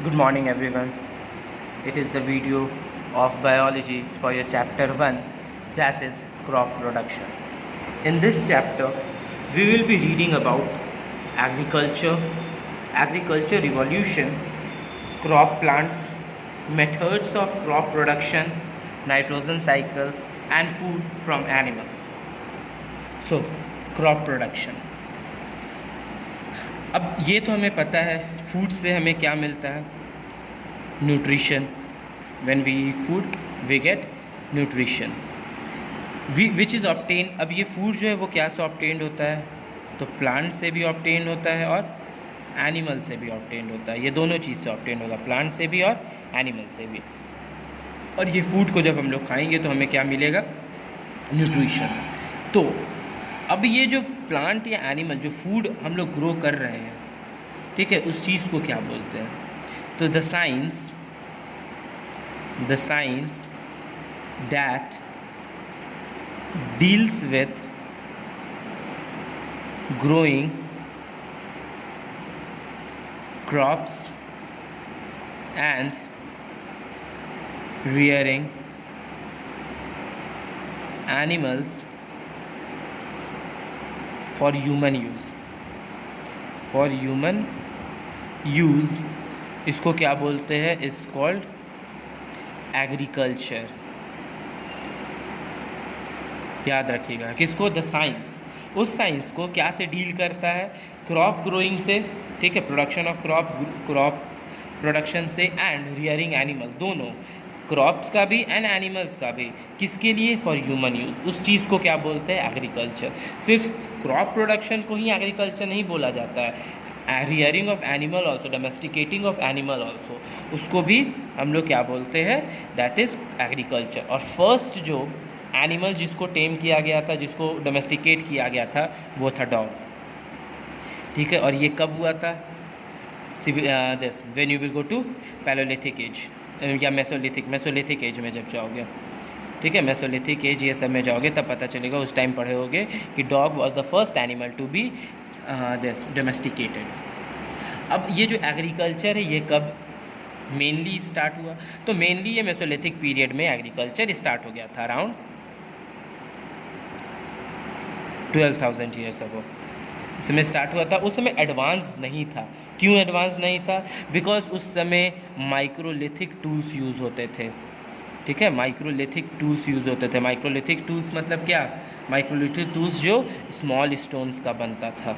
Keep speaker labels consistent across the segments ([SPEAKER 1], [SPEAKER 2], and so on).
[SPEAKER 1] Good morning everyone. It is the video of biology for your chapter 1, that is crop production. In this chapter we will be reading about agriculture, agriculture evolution, crop plants, methods of crop production, nitrogen cycles and food from animals. So crop production. अब ये तो हमें पता है food से हमें क्या मिलता है, nutrition. When we eat food we get nutrition which is obtain. अब ये फूड जो है वो क्या से ऑब्टेन्ड होता है, तो प्लांट से भी ऑब्टेन्ड होता है और एनिमल से भी ऑब्टेन्ड होता है. ये दोनों चीज़ से ऑब्टेन्ड होगा, प्लांट से भी और एनिमल से भी. और ये फूड को जब हम लोग खाएंगे तो हमें क्या मिलेगा, न्यूट्रिशन. तो अब ये जो प्लांट या एनिमल जो फूड हम लोग ग्रो कर रहे हैं, ठीक है, उस चीज़ को क्या बोलते हैं. तो the science that deals with growing crops and rearing animals for human use, इसको क्या बोलते हैं, इज कॉल्ड एग्रीकल्चर. याद रखिएगा किसको, द साइंस. उस साइंस को क्या से डील करता है, क्रॉप ग्रोइंग से, ठीक है, प्रोडक्शन ऑफ क्रॉप प्रोडक्शन से, एंड रियरिंग एनिमल, दोनों क्रॉप्स का भी एंड एनिमल्स का भी. किसके लिए, फॉर ह्यूमन यूज़. उस चीज़ को क्या बोलते हैं, एग्रीकल्चर. सिर्फ क्रॉप प्रोडक्शन को ही एग्रीकल्चर नहीं बोला जाता है, rearing of animal also, domesticating of animal also, उसको भी हम लोग क्या बोलते हैं, दैट इज़ एग्रीकल्चर. और फर्स्ट जो एनिमल जिसको टेम किया गया था, जिसको डोमेस्टिकेट किया गया था, वो था डॉग. ठीक है, और ये कब हुआ था, this when you will go to paleolithic age या मेसोलिथिक एज में जब जाओगे, ठीक है, मेसोलिथिक एज ये सब में जाओगे तब पता चलेगा. उस टाइम पढ़े होगे कि dog was the first animal to be this domesticated. अब ये जो एग्रीकल्चर है ये कब मेनली स्टार्ट हुआ, तो मेनली ये मेसोलिथिक पीरियड में एग्रीकल्चर स्टार्ट हो गया था, अराउंड 12,000 ईयर्स अगो. इस समय स्टार्ट हुआ था. उस समय एडवांस नहीं था. क्यों एडवांस नहीं था, बिकॉज उस समय माइक्रोलिथिक टूल्स यूज़ होते थे. ठीक है, माइक्रोलिथिक टूल्स यूज़ होते थे. माइक्रोलिथिक टूल्स मतलब क्या, माइक्रोलिथिक टूल्स जो स्मॉल स्टोन्स का बनता था,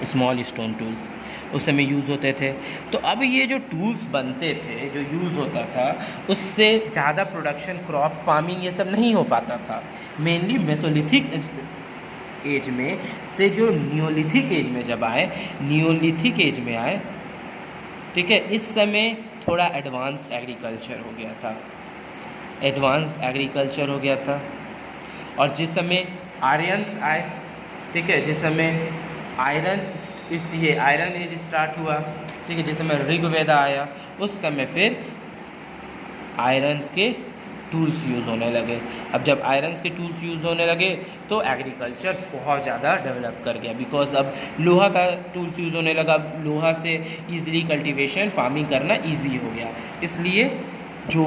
[SPEAKER 1] स्मॉल स्टोन टूल्स उस समय यूज़ होते थे. तो अब ये जो टूल्स बनते थे, जो यूज़ होता था, उससे ज़्यादा प्रोडक्शन, क्रॉप फार्मिंग ये सब नहीं हो पाता था. मेनली मेसोलिथिक एज में से जो नियोलिथिक एज में जब आए, नियोलिथिक एज में आए, ठीक है, इस समय थोड़ा एडवांस्ड एग्रीकल्चर हो गया था, एडवांस्ड एग्रीकल्चर हो गया था. और जिस समय आर्यंस आए, ठीक है, जिस समय आयरन एज स्टार्ट हुआ, ठीक है, जिस समय ऋग्वेदा आया, उस समय फिर आयरन्स के टूल्स यूज़ होने लगे. अब जब आयरन्स के टूल्स यूज़ होने लगे तो एग्रीकल्चर बहुत ज़्यादा डेवलप कर गया, बिकॉज अब लोहा का टूल्स यूज़ होने लगा. लोहा से ईज़िली कल्टीवेशन, फार्मिंग करना ईजी हो गया. इसलिए जो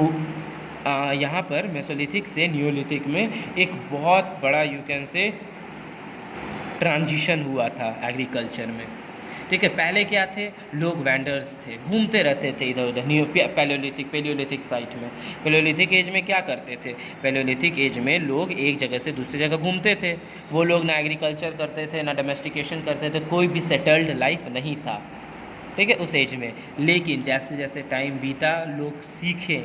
[SPEAKER 1] यहाँ पर मेसोलिथिक से नियोलिथिक में एक बहुत बड़ा, यू कैन से, ट्रांजिशन हुआ था एग्रीकल्चर में. ठीक है, पहले क्या थे, लोग वेंडर्स थे, घूमते रहते थे इधर उधर. पेलियोलिथिक साइट में, पेलियोलिथिक एज में क्या करते थे, पेलियोलिथिक एज में लोग एक जगह से दूसरी जगह घूमते थे. वो लोग ना एग्रीकल्चर करते थे, ना डोमेस्टिकेशन करते थे, कोई भी सेटल्ड लाइफ नहीं था, ठीक है, उस एज में. लेकिन जैसे जैसे टाइम बीता, लोग सीखे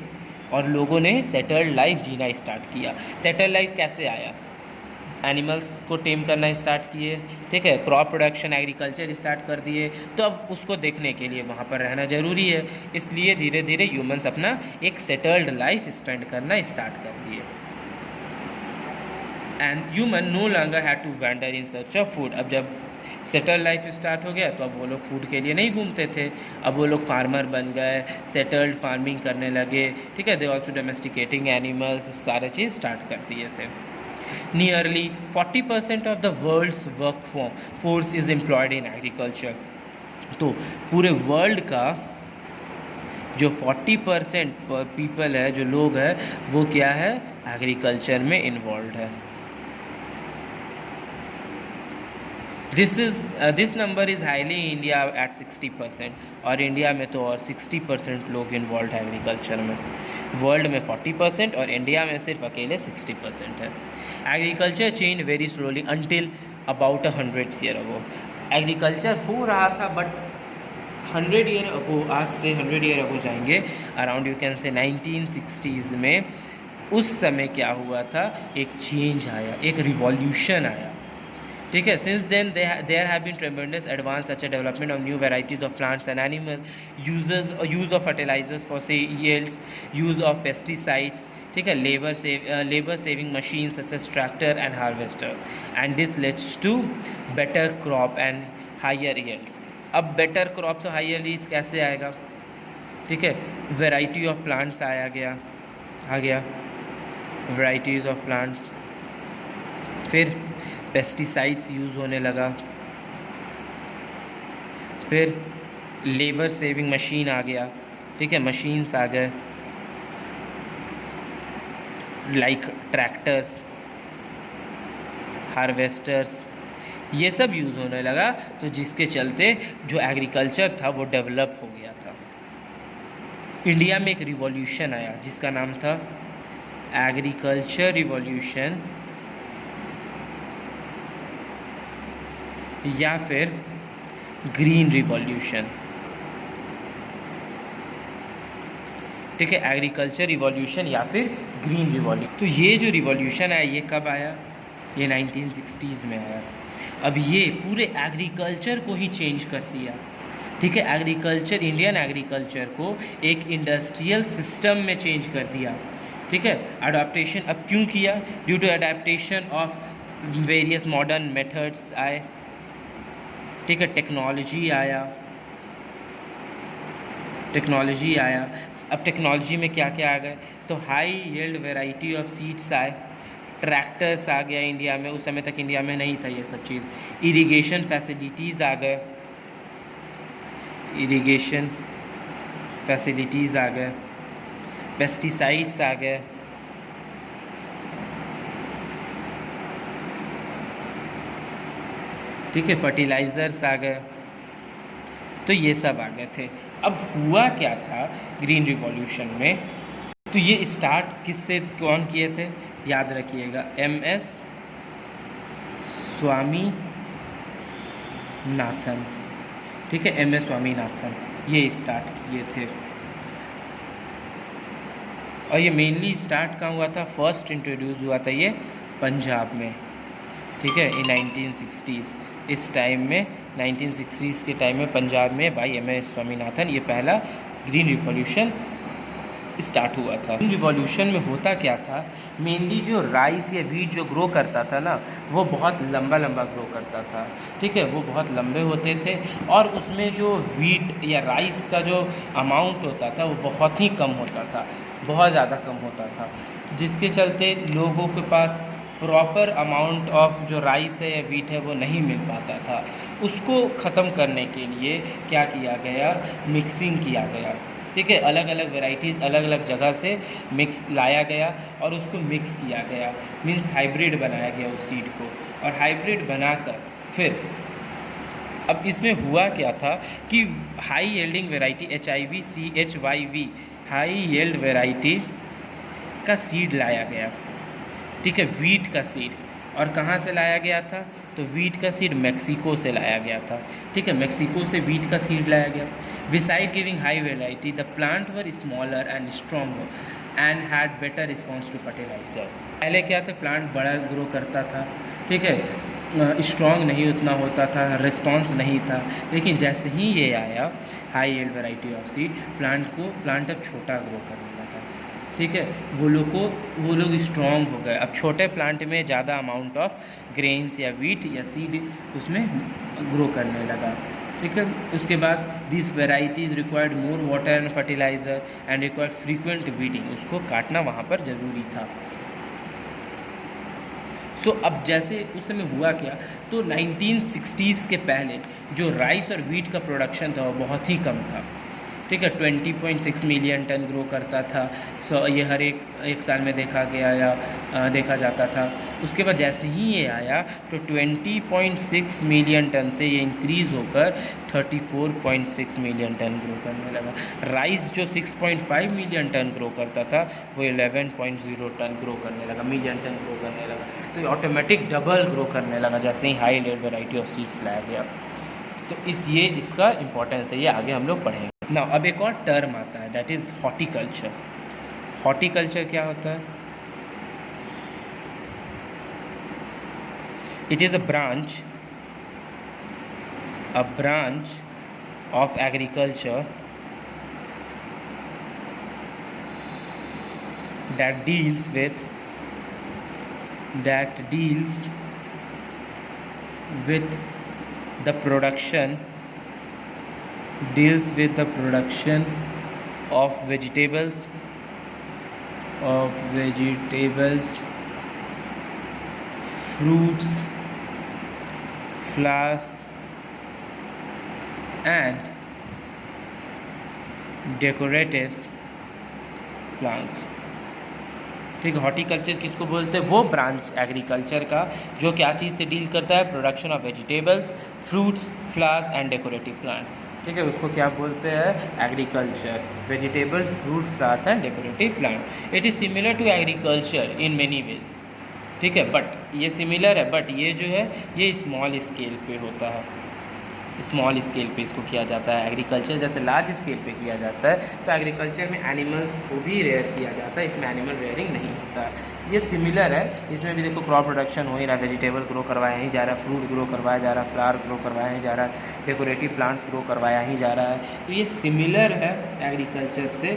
[SPEAKER 1] और लोगों ने सेटल्ड लाइफ जीना स्टार्ट किया. सेटल्ड लाइफ कैसे आया, एनिमल्स को टेम करना स्टार्ट किए, ठीक है, क्रॉप प्रोडक्शन, एग्रीकल्चर स्टार्ट कर दिए. तो अब उसको देखने के लिए वहाँ पर रहना ज़रूरी है, इसलिए धीरे धीरे ह्यूमंस अपना एक सेटल्ड लाइफ स्पेंड करना स्टार्ट कर दिए. And human no longer had to wander in search of food. अब जब सेटल लाइफ स्टार्ट हो गया तो अब वो लोग फूड के लिए नहीं घूमते थे, अब वो लोग फार्मर बन गए, सेटल्ड फार्मिंग करने लगे, ठीक है. दे ऑल्सो डोमेस्टिकेटिंग एनिमल्स, सारे चीज़ स्टार्ट कर दिए थे. Nearly 40% of the world's workforce is employed in agriculture. तो पूरे वर्ल्ड का जो 40% पीपल है, जो लोग है, वो क्या है, एग्रीकल्चर में इन्वॉल्व है। This number is highly India at 60%, और इंडिया में तो और 60% लोग इन्वॉल्व है एग्रीकल्चर में। वर्ल्ड में 40% और इंडिया में सिर्फ अकेले 60% है। Agriculture change very slowly until about 100 year ago. Agriculture हो रहा था बट 100 ईयर अगो, आज से 100 ईयर अगो जाएंगे, around you can say 1960s में, उस समय क्या हुआ था, एक चेंज आया, एक रिवॉल्यूशन आया। ठीक है, since then there have been tremendous advance such a development of new varieties of plants and animal, use of fertilisers for से यील्ड्स, यूज ऑफ पेस्टिसाइड्स, ठीक है, labour saving machine such as tractor and harvester, and this leads to better crop and higher yields. अब better crops और higher yields कैसे आएगा, ठीक है, variety of plants आ गया वेराइटीज़ ऑफ प्लांट्स, फिर पेस्टिसाइड्स यूज़ होने लगा, फिर लेबर सेविंग मशीन आ गया, ठीक है, मशीन्स आ गए लाइक ट्रैक्टर्स, हार्वेस्टर्स, ये सब यूज़ होने लगा, तो जिसके चलते जो एग्रीकल्चर था वो डेवलप हो गया था। इंडिया में एक रिवॉल्यूशन आया जिसका नाम था एग्रीकल्चर रिवॉल्यूशन, या फिर ग्रीन रिवॉल्यूशन। ठीक है, एग्रीकल्चर रिवॉल्यूशन या फिर ग्रीन रिवॉल्यूशन। तो ये जो रिवॉल्यूशन आया ये कब आया, ये 1960s में आया। अब ये पूरे एग्रीकल्चर को ही चेंज कर दिया। ठीक है, एग्रीकल्चर, इंडियन एग्रीकल्चर को एक इंडस्ट्रियल सिस्टम में चेंज कर दिया। ठीक है, अडाप्टेशन अब क्यों किया, due to adaptation of various modern methods आए। ठीक है, टेक्नोलॉजी आया। अब टेक्नोलॉजी में क्या क्या आ गए, तो high yield variety of seeds आए, ट्रैक्टर्स आ गया इंडिया में, उस समय तक इंडिया में नहीं था ये सब चीज़। इरिगेशन फैसिलिटीज़ आ गए, पेस्टिसाइड्स आ गए, ठीक है, फर्टिलाइज़र्स आ गए, तो ये सब आ गए थे। अब हुआ क्या था ग्रीन रिवॉल्यूशन में, तो ये स्टार्ट किससे, कौन किए थे, याद रखिएगा, MS स्वामीनाथन। ठीक है, MS स्वामीनाथन ये स्टार्ट किए थे, और ये मेनली स्टार्ट कहाँ हुआ था, फर्स्ट इंट्रोड्यूस हुआ था ये पंजाब में। ठीक है, इन 1960s, इस टाइम में 1960s के टाइम में पंजाब में बाई MS स्वामीनाथन ये पहला ग्रीन रिवॉल्यूशन स्टार्ट हुआ था। ग्रीन रिवॉल्यूशन में होता क्या था, मेनली जो राइस या वीट जो ग्रो करता था ना, वो बहुत लंबा ग्रो करता था। ठीक है, वो बहुत लंबे होते थे, और उसमें जो वीट या राइस का जो अमाउंट होता था वो बहुत ही कम होता था, बहुत ज़्यादा कम होता था, जिसके चलते लोगों के पास प्रॉपर अमाउंट ऑफ जो राइस है या वीट है वो नहीं मिल पाता था। उसको ख़त्म करने के लिए क्या किया गया, मिक्सिंग किया गया। ठीक है, अलग अलग वेराइटीज़ अलग अलग जगह से मिक्स लाया गया और उसको मिक्स किया गया, मीन्स हाइब्रिड बनाया गया उस सीड को, और हाइब्रिड बनाकर फिर अब इसमें हुआ क्या था कि high yielding variety HIV high yield variety का सीड लाया गया। ठीक है, वीट का सीड, और कहाँ से लाया गया था, तो वीट का सीड मैक्सिको से लाया गया था। ठीक है, मैक्सिको से वीट का सीड लाया गया। Beside giving high variety the plant were smaller and stronger and had better response to fertilizer. पहले क्या था, प्लांट बड़ा ग्रो करता था, ठीक है, स्ट्रॉन्ग नहीं उतना होता था, रिस्पॉन्स नहीं था, लेकिन जैसे ही ये आया high yield variety of seed, plant अब छोटा ग्रो करने लगा। ठीक है, वो लोग स्ट्रॉन्ग हो गए। अब छोटे प्लांट में ज़्यादा अमाउंट ऑफ ग्रेन्स या वीट या सीड उसमें ग्रो करने लगा। ठीक है, उसके बाद this varieties required more water and fertiliser and required frequent weeding, उसको काटना वहाँ पर ज़रूरी था। सो अब जैसे उस समय हुआ क्या, तो 1960s के पहले जो राइस और वीट का प्रोडक्शन था वो बहुत ही कम था। ठीक है, 20.6 मिलियन टन ग्रो करता था। ये हर एक साल में देखा गया या देखा जाता था। उसके बाद जैसे ही ये आया तो 20.6 मिलियन टन से ये इंक्रीज़ होकर 34.6 मिलियन टन ग्रो करने लगा। राइस जो 6.5 मिलियन टन ग्रो करता था वो 11.0 टन ग्रो करने लगा, मिलियन टन ग्रो करने लगा। तो ये ऑटोमेटिक डबल ग्रो करने लगा जैसे ही high level variety of seeds लाया गया। तो ये इसका इम्पोर्टेंस है, ये आगे हम लोग पढ़ेंगे। ना अब एक और टर्म आता है, दैट इज़ हॉर्टिकल्चर। हॉर्टिकल्चर क्या होता है? It is a branch of agriculture that deals with the production of vegetables, fruits, flowers and decorative plants। ठीक है, हॉर्टिकल्चर किसको बोलते हैं? वो ब्रांच एग्रीकल्चर का जो क्या चीज़ से डील करता है? Production of vegetables, fruits, flowers and decorative plant. ठीक है, उसको क्या बोलते हैं? Agriculture. Vegetable, fruit, flowers and decorative plant. It is similar to agriculture in many ways. ठीक है, बट ये सिमिलर है, बट ये जो है ये स्मॉल स्केल पे होता है। स्मॉल स्केल पे इसको किया जाता है। एग्रीकल्चर जैसे लार्ज स्केल पे किया जाता है, तो एग्रीकल्चर में एनिमल्स को भी रेयर किया जाता है, इसमें एनिमल रेयरिंग नहीं होता है। ये सिमिलर है, इसमें भी देखो क्रॉप प्रोडक्शन हो ही रहा है, वेजिटेबल ग्रो करवाया ही जा रहा है, फ्रूट ग्रो करवाया जा रहा है, फ्लावर ग्रो करवाया ही जा रहा है, डेकोरेटिव प्लांट्स ग्रो करवाया ही जा रहा है। तो ये सिमिलर है एग्रीकल्चर से,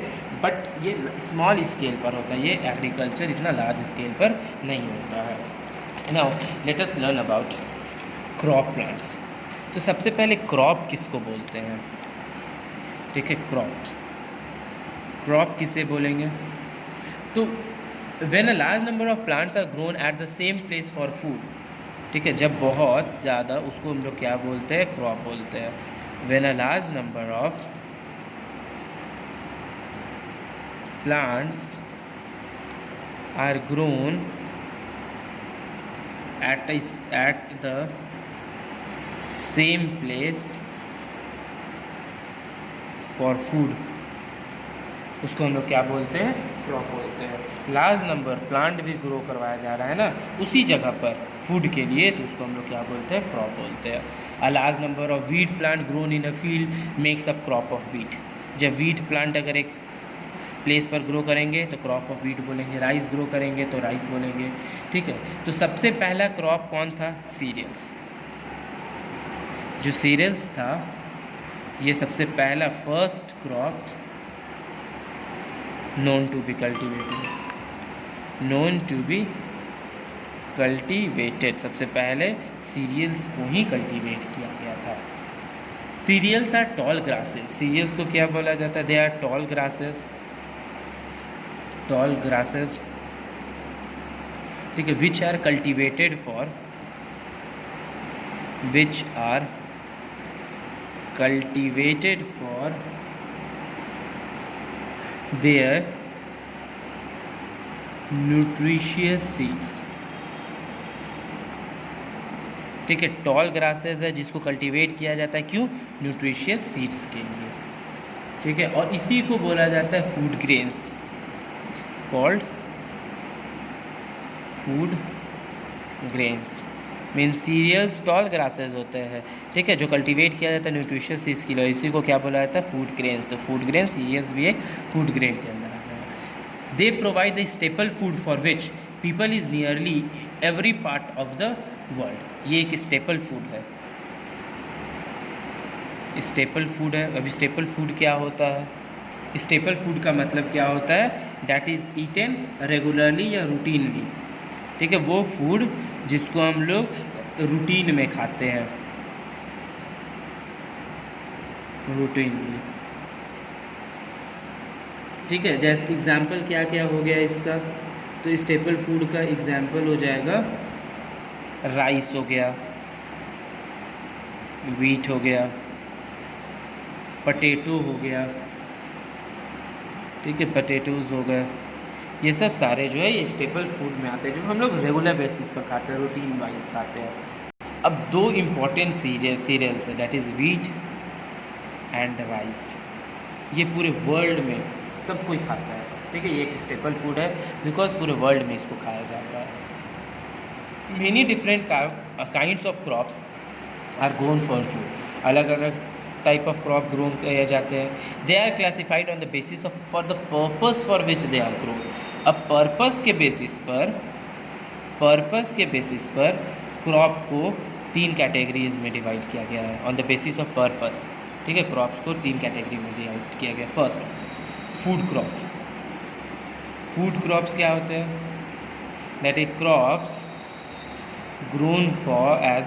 [SPEAKER 1] बट ये स्मॉल स्केल पर होता है, ये एग्रीकल्चर इतना लार्ज स्केल पर नहीं होता है। Now let us learn about crop plants. तो सबसे पहले क्रॉप किसको बोलते हैं? ठीक है, क्रॉप किसे बोलेंगे? तो when a large number of plants are grown at the same place for food. ठीक है, जब बहुत ज़्यादा, उसको हम लोग क्या बोलते हैं? क्रॉप बोलते हैं। When a large number of plants are grown at the same place for food, उसको हम लोग क्या बोलते हैं? क्रॉप बोलते हैं। लार्ज नंबर प्लांट भी ग्रो करवाया जा रहा है ना उसी जगह पर फूड के लिए, तो उसको हम लोग क्या बोलते हैं? क्रॉप बोलते हैं। अ large number of wheat plant grown in a field makes a crop of wheat. जब वीट प्लांट अगर एक प्लेस पर ग्रो करेंगे तो क्रॉप ऑफ वीट बोलेंगे, राइस ग्रो करेंगे तो राइस बोलेंगे। ठीक है, तो सबसे पहला क्रॉप कौन था? सीरियल्स। जो सीरियल्स था ये सबसे पहला first crop known to be cultivated, सबसे पहले सीरियल्स को ही कल्टीवेट किया गया था। Cereals are tall grasses. Cereals को क्या बोला जाता है? They are tall grasses. ठीक है, which are cultivated for their nutritious seeds। ठीक है, टॉल ग्रासेस है जिसको कल्टीवेट किया जाता है, क्यों? न्यूट्रिशियस सीड्स के लिए। ठीक है, और इसी को बोला जाता है food grains, called food grains. Mean cereals tall grasses होते हैं, ठीक है, जो कल्टीवेट किया जाता है न्यूट्रिशियस सीड्स के लिए, इसी को क्या बोला जाता है? Food grains. तो फूड ग्रेन, सीरियल्स भी एक फूड ग्रेन के अंदर आता है। They provide the staple food for which people is nearly every part of the world. ये एक स्टेपल फूड है, स्टेपल फूड है। अभी स्टेपल फूड क्या होता है? स्टेपल फूड का मतलब क्या होता है? दैट इज़ ईटन रेगुलरली या रूटीनली। ठीक है, वो फूड जिसको हम लोग रूटीन में खाते हैं, रूटीनली। ठीक है, जैसे एग्जाम्पल क्या क्या हो गया इसका? तो स्टेपल फूड का एग्जाम्पल हो जाएगा राइस हो गया, वीट हो गया, पटेटो हो गया, ठीक है, पोटैटोज़ हो गए, ये सब सारे जो है ये स्टेपल फूड में आते हैं, जो हम लोग रेगुलर बेसिस पर खाते हैं, रूटीन वाइज खाते हैं। अब दो इम्पॉर्टेंट सीरियल्स है, that is wheat and rice. ये पूरे वर्ल्ड में सब कोई खाता है, ठीक है, ये एक स्टेपल फूड है बिकॉज पूरे वर्ल्ड में इसको खाया जाता है। Many different kinds of crops are grown for food, अलग अलग टाइप ऑफ क्रॉप ग्रोन किए जाते हैं। They are classified on the basis of for the purpose for which they are grown. अब पर्पस के बेसिस पर क्रॉप को 3 categories में डिवाइड किया गया है, on the basis of purpose, ठीक है। क्रॉप्स को 3 कैटेगरी में डिवाइड किया गया। First, food crop. Food crops क्या होते हैं? That is crops grown for as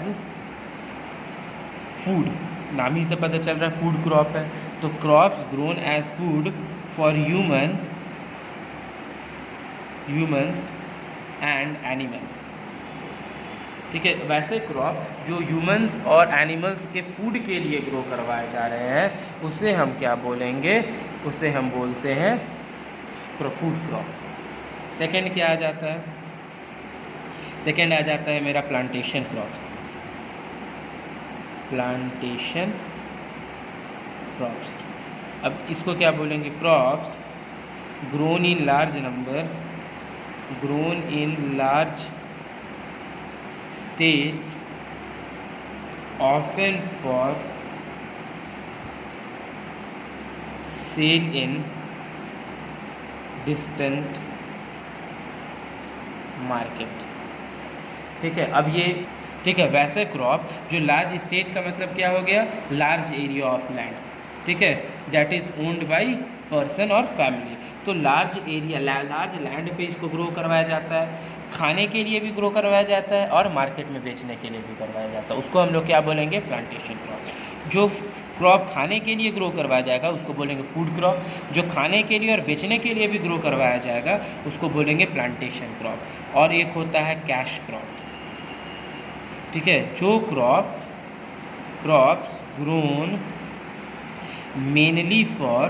[SPEAKER 1] food, नाम ही से पता चल रहा है फूड क्रॉप है, तो crops grown as food for humans and animals, ठीक है। वैसे क्रॉप जो ह्यूमंस और एनिमल्स के फूड के लिए ग्रो करवाए जा रहे हैं उसे हम क्या बोलेंगे? उसे हम बोलते हैं फूड क्रॉप। सेकंड क्या आ जाता है? सेकंड आ जाता है मेरा प्लांटेशन क्रॉप। प्लांटेशन क्रॉप्स, अब इसको क्या बोलेंगे? Crops grown in large number, grown in large states often for sale in distant market, ठीक है। अब ये ठीक है, वैसे क्रॉप जो लार्ज स्टेट का मतलब क्या हो गया? लार्ज एरिया ऑफ लैंड, ठीक है, that is owned by person और फैमिली। तो लार्ज एरिया, लार्ज लैंड पे इसको ग्रो करवाया जाता है, खाने के लिए भी ग्रो करवाया जाता है और मार्केट में बेचने के लिए भी करवाया जाता है। उसको हम लोग क्या बोलेंगे? Plantation crop. जो क्रॉप खाने के लिए ग्रो करवाया जाएगा उसको बोलेंगे फूड क्रॉप, जो खाने के लिए और बेचने के लिए भी ग्रो करवाया जाएगा उसको बोलेंगे प्लांटेशन क्रॉप। और एक होता है कैश क्रॉप, ठीक है, जो crops grown mainly for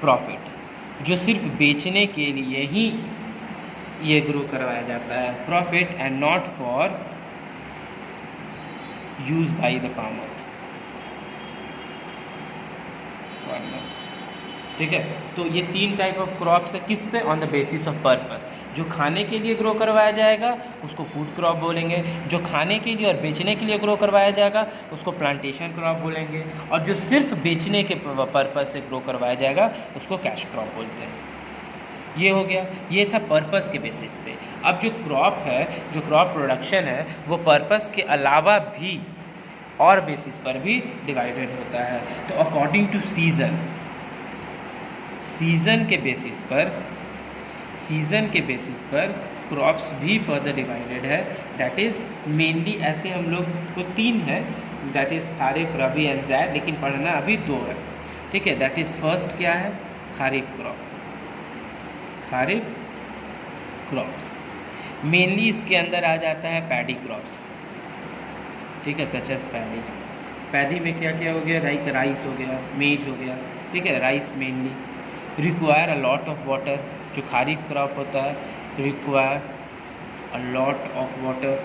[SPEAKER 1] profit, जो सिर्फ बेचने के लिए ही ये ग्रो करवाया जाता है, profit and not for use by the farmers, ठीक है। तो ये 3 टाइप ऑफ क्रॉप्स है, किस पे? On the basis of purpose. जो खाने के लिए ग्रो करवाया जाएगा उसको फूड क्रॉप बोलेंगे, जो खाने के लिए और बेचने के लिए ग्रो करवाया जाएगा उसको प्लांटेशन क्रॉप बोलेंगे, और जो सिर्फ बेचने के पर्पस से ग्रो करवाया जाएगा उसको कैश क्रॉप बोलते हैं। ये हो गया, ये था पर्पस के बेसिस पे। अब जो क्रॉप है, जो क्रॉप प्रोडक्शन है, वो पर्पस के अलावा भी और बेसिस पर भी डिवाइडेड होता है। तो अकॉर्डिंग टू सीज़न के बेसिस पर क्रॉप्स भी फर्दर डिवाइडेड है। दैट इज़ मेनली ऐसे हम लोग को 3 है, that is kharif, rabi and zaid, लेकिन पढ़ना अभी 2 है, ठीक है। दैट इज़ फर्स्ट क्या है? Kharif crop. Kharif crops mainly इसके अंदर आ जाता है पैडी क्रॉप्स, ठीक है, सच एज पैडी में क्या क्या हो गया? राइस हो गया, मेज हो गया, ठीक है। Rice mainly require a lot of water, जो खारिफ क्रॉप होता है require a lot of water,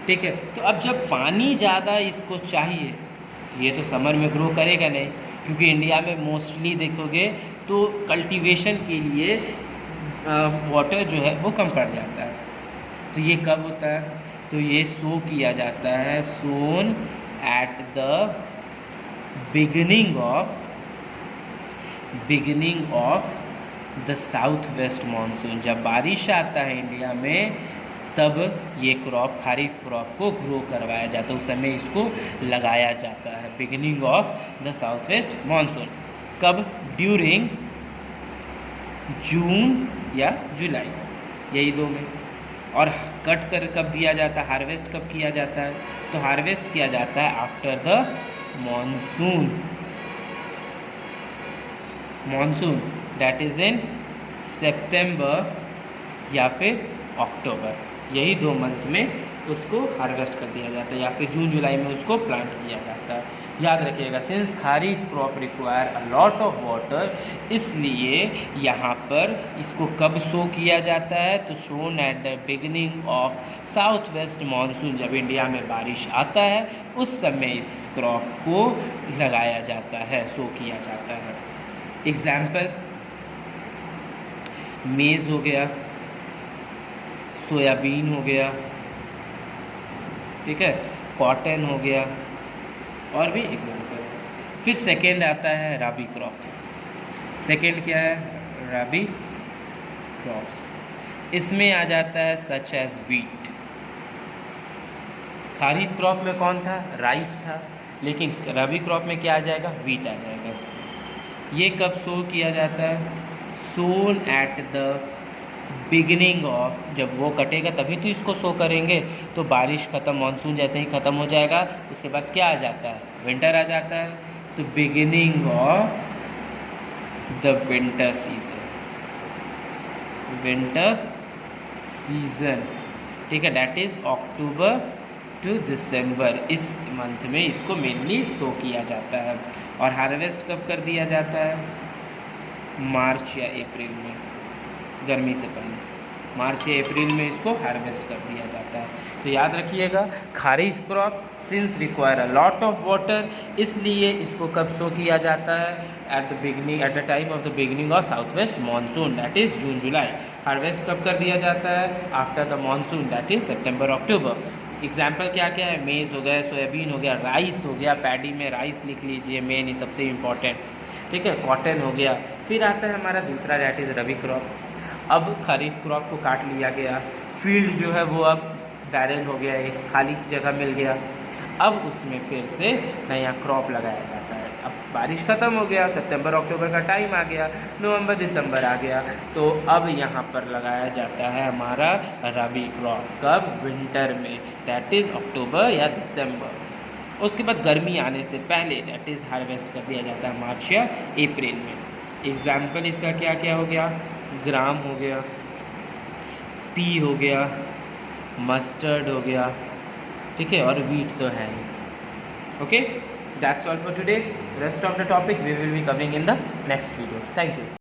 [SPEAKER 1] ठीक है। तो अब जब पानी ज़्यादा इसको चाहिए तो ये तो समर में ग्रो करेगा नहीं, क्योंकि इंडिया में मोस्टली देखोगे तो कल्टीवेशन के लिए वाटर जो है वो कम पड़ जाता है। तो ये कब होता है? तो ये सो किया जाता है, sown at the beginning of the south west monsoon. जब बारिश आता है इंडिया में तब ये क्रॉप, खारिफ क्रॉप को ग्रो करवाया जाता है, उस समय इसको लगाया जाता है, beginning of the south west monsoon. कब? ड्यूरिंग जून या जुलाई, यही 2 में। और कट कर कब दिया जाता है? हार्वेस्ट कब किया जाता है? तो हार्वेस्ट किया जाता है after the monsoon, that is in सितंबर या फिर अक्टूबर, यही 2 मंथ में उसको हार्वेस्ट कर दिया जाता है या फिर जून जुलाई में उसको प्लांट किया जाता है। याद रखिएगा, since kharif crop require a lot of water, इसलिए यहाँ पर इसको कब सो किया जाता है, तो sown at the beginning of south west monsoon, जब इंडिया में बारिश आता है उस समय इस क्रॉप को लगाया जाता है, सो किया जाता है। एग्जाम्पल, मेज़ हो गया, सोयाबीन हो गया, ठीक है, कॉटन हो गया, और भी एग्जाम्पल है। फिर सेकेंड आता है राबी क्रॉप। सेकेंड क्या है, राबी क्रॉप्स। इसमें आ जाता है such as wheat. Kharif crop में कौन था, राइस था, लेकिन रबी क्रॉप में क्या आ जाएगा, वीट आ जाएगा। ये कब सो किया जाता है, sown at the beginning of, जब वो कटेगा तभी तो इसको सो करेंगे, तो बारिश ख़त्म, मानसून जैसे ही ख़त्म हो जाएगा उसके बाद क्या आ जाता है, विंटर आ जाता है, तो beginning of the winter season, winter season, ठीक है, दैट इज़ अक्टूबर टू दिसंबर, इस मंथ में इसको मेनली सो किया जाता है। और हार्वेस्ट कब कर दिया जाता है, मार्च या अप्रैल में, गर्मी से पहले मार्च या अप्रैल में इसको हार्वेस्ट कर दिया जाता है। तो याद रखिएगा, kharif crop since require a lot of water, इसलिए इसको कब सो किया जाता है, at the time of the beginning of south west monsoon, that is June July. Harvest कब कर दिया जाता है, after the monsoon, that is सितंबर अक्टूबर। एग्जाम्पल क्या क्या है, मेज़ हो गया, सोयाबीन हो गया, राइस हो गया, पैडी में राइस लिख लीजिए, मेन ही सबसे इम्पॉर्टेंट, ठीक है, कॉटन हो गया। फिर आता है हमारा दूसरा, दैट इज़ रबी क्रॉप। अब खरीफ क्रॉप को काट लिया गया, फील्ड जो है वो अब बैरल हो गया, एक खाली जगह मिल गया, अब उसमें फिर से नया क्रॉप लगाया जाता है। अब बारिश ख़त्म हो गया, सितंबर अक्टूबर का टाइम आ गया, नवंबर दिसंबर आ गया, तो अब यहाँ पर लगाया जाता है हमारा रबी क्रॉप, कब, विंटर में, दैट इज़ अक्टूबर या दिसंबर। उसके बाद गर्मी आने से पहले, दैट इज़ हार्वेस्ट कर दिया जाता है मार्च या अप्रैल में। एग्जाम्पल इसका क्या क्या हो गया, ग्राम हो गया, पी हो गया, मस्टर्ड हो गया, ठीक है, और वीट तो है ही। Okay, that's all for today. Rest of the topic we will be covering in the next video. Thank you.